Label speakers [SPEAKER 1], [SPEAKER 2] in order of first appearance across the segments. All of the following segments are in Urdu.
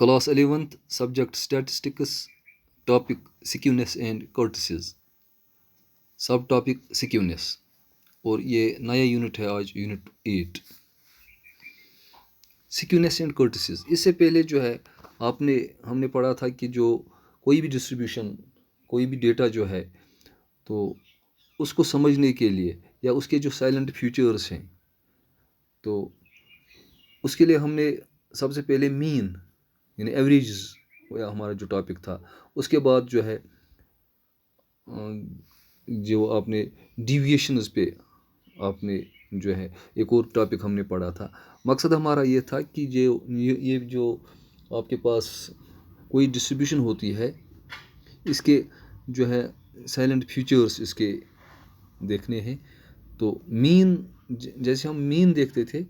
[SPEAKER 1] Class 11th subject statistics, topic skewness and curtices, سب ٹاپک سکیونیس، اور یہ نیا یونٹ ہے آج یونٹ 8 سکیونیس اینڈ کرٹسیز. اس سے پہلے جو ہے ہم نے پڑھا تھا کہ جو کوئی بھی ڈسٹریبیوشن، کوئی بھی ڈیٹا جو ہے، تو اس کو سمجھنے کے لیے یا اس کے جو سائلنٹ فیچرز ہیں، تو اس کے لیے ہم نے سب سے پہلے مین یعنی ایوریجز ہمارا جو ٹاپک تھا. اس کے بعد جو ہے جو آپ نے ڈیویشنز پہ آپ نے جو ہے ایک اور ٹاپک ہم نے پڑھا تھا. مقصد ہمارا یہ تھا کہ یہ جو آپ کے پاس کوئی ڈسٹریبیوشن ہوتی ہے، اس کے جو ہے سائلنٹ فیچرز اس کے دیکھنے ہیں. تو مین، جیسے ہم مین دیکھتے تھے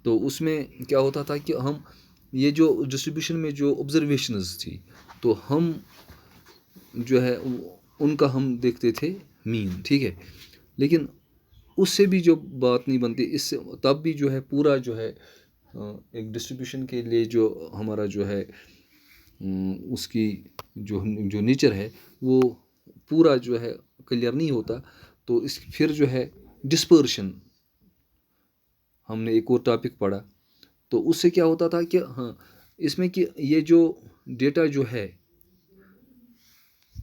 [SPEAKER 1] تو اس میں کیا ہوتا تھا کہ ہم یہ جو ڈسٹریبیوشن میں جو آبزرویشنز تھی، تو ہم جو ہے ان کا ہم دیکھتے تھے مین، ٹھیک ہے. لیکن اس سے بھی جو بات نہیں بنتی، اس سے تب بھی جو ہے پورا جو ہے ایک ڈسٹریبیوشن کے لیے جو ہمارا جو ہے اس کی جو نیچر ہے وہ پورا جو ہے کلیئر نہیں ہوتا. تو پھر جو ہے ڈسپرشن ہم نے ایک اور ٹاپک پڑھا. تو اس سے کیا ہوتا تھا کہ اس میں کہ یہ جو ڈیٹا جو ہے،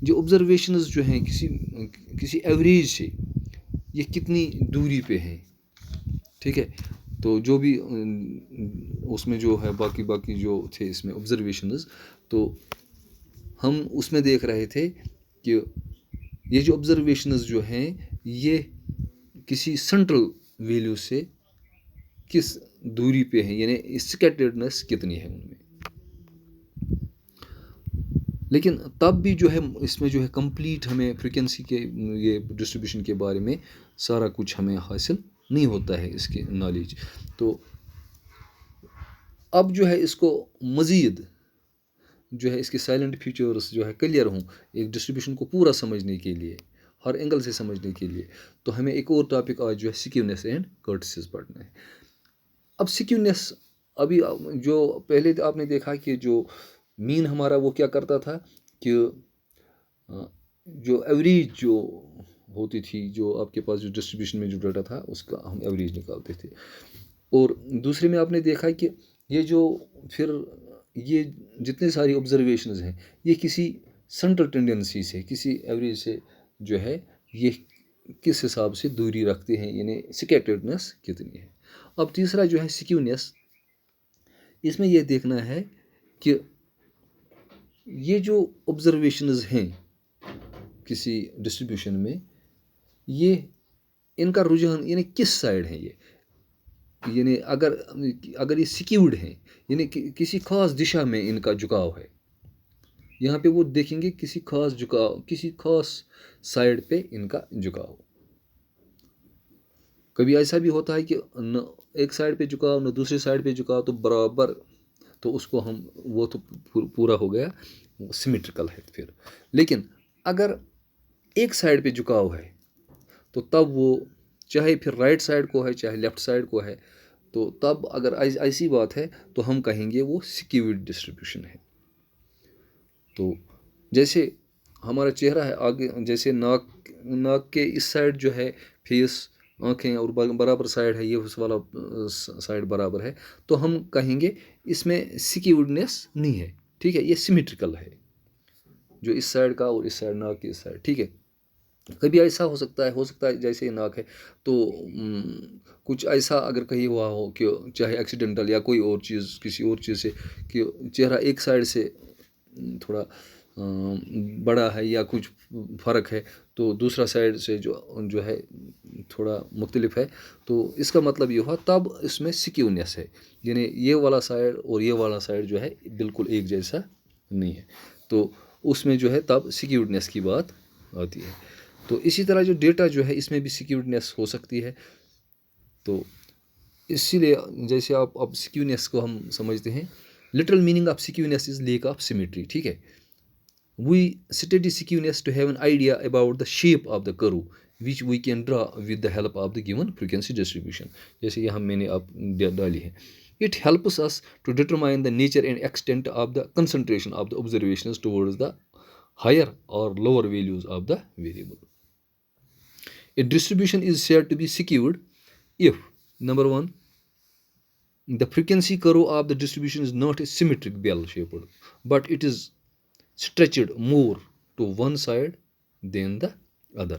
[SPEAKER 1] جو آبزرویشنز جو ہیں کسی ایوریج سے، یہ کتنی دوری پہ ہیں، ٹھیک ہے. تو جو بھی اس میں جو ہے باقی جو تھے اس میں آبزرویشنز، تو ہم اس میں دیکھ رہے تھے کہ یہ جو آبزرویشنز جو ہیں یہ کسی سینٹرل ویلیو سے کس دوری پہ ہیں، یعنی اسکیٹرڈنس کتنی ہے ان میں. لیکن تب بھی جو ہے اس میں جو ہے کمپلیٹ ہمیں فریکوینسی کے یہ ڈسٹریبیوشن کے بارے میں سارا کچھ ہمیں حاصل نہیں ہوتا ہے اس کی نالج. تو اب جو ہے اس کو مزید جو ہے اس کے سائلنٹ فیچرز جو ہے کلیئر ہوں ایک ڈسٹریبیوشن کو پورا سمجھنے کے لیے، ہر اینگل سے سمجھنے کے لیے، تو ہمیں ایک اور ٹاپک آج جو ہے سکیونیس اینڈ کرٹسیز پڑھنا ہے. اب سکیونیس، ابھی جو پہلے آپ نے دیکھا کہ جو مین ہمارا وہ کیا کرتا تھا کہ جو ایوریج جو ہوتی تھی، جو آپ کے پاس جو ڈسٹریبیوشن میں جو ڈیٹا تھا اس کا ہم ایوریج نکالتے تھے. اور دوسرے میں آپ نے دیکھا کہ یہ جو پھر یہ جتنے ساری آبزرویشنز ہیں یہ کسی سینٹرل ٹینڈنسی سے، کسی ایوریج سے جو ہے یہ کس حساب سے دوری رکھتے ہیں، یعنی سکیٹرڈنس کتنی ہے. اب تیسرا جو ہے سکیونیس، اس میں یہ دیکھنا ہے کہ یہ جو آبزرویشنز ہیں کسی ڈسٹریبیوشن میں، یہ ان کا رجحان یعنی کس سائڈ ہے، یعنی اگر یہ سکیوڈ ہیں، یعنی کسی خاص دشا میں ان کا جھکاؤ ہے. یہاں پہ وہ دیکھیں گے کسی خاص جھکاؤ، کسی خاص سائڈ پہ ان کا جھکاؤ. کبھی ایسا بھی ہوتا ہے کہ نہ ایک سائڈ پہ جھکاؤ نہ دوسری سائڈ پہ جھکاؤ، تو برابر، تو اس کو وہ تو پورا ہو گیا، سیمیٹریکل ہے پھر. لیکن اگر ایک سائڈ پہ جھکاؤ ہے تو تب وہ چاہے پھر رائٹ سائڈ کو ہے چاہے لیفٹ سائڈ کو ہے، تو تب اگر ایسی بات ہے تو ہم کہیں گے وہ سکیوڈ ڈسٹریبیوشن ہے. تو جیسے ہمارا چہرہ ہے، آگے جیسے ناک کے اس سائڈ جو ہے فیس، آنکھیں، اور برابر سائڈ ہے، یہ اس والا سائڈ برابر ہے، تو ہم کہیں گے اس میں سکیوڈنس نہیں ہے، ٹھیک ہے، یہ سیمیٹریکل ہے، جو اس سائڈ کا اور اس سائڈ ناک کی اس سائڈ، ٹھیک ہے. کبھی ایسا ہو سکتا ہے جیسے ناک ہے تو کچھ ایسا اگر کہیں ہوا ہو کہ چاہے ایکسیڈنٹل یا کوئی اور چیز، کسی اور چیز سے، کہ چہرہ ایک سائڈ سے تھوڑا بڑا ہے یا کچھ فرق ہے تو دوسرا سائڈ سے جو ہے تھوڑا مختلف ہے، تو اس کا مطلب یہ ہوا تب اس میں سکیونیس ہے، یعنی یہ والا سائڈ اور یہ والا سائڈ جو ہے بالکل ایک جیسا نہیں ہے، تو اس میں جو ہے تب سکیوڈنس کی بات آتی ہے. تو اسی طرح جو ڈیٹا جو ہے اس میں بھی سکیوڈنس ہو سکتی ہے. تو اسی لیے جیسے اب سکیونیس کو ہم سمجھتے ہیں، literal meaning of skewness is lack of symmetry, ٹھیک ہے. We study skewness to have an idea about the shape of the curve which we can draw with the help of the given frequency distribution. جیسے یہاں میں نے آپ ڈالی ہے It helps us to determine the nature and extent of the concentration of the observations towards the higher or lower values of the variable. A distribution is said to be skewed if, number one, the frequency curve of the distribution is not a symmetric bell shaped, but it is stretched more to one side than the other.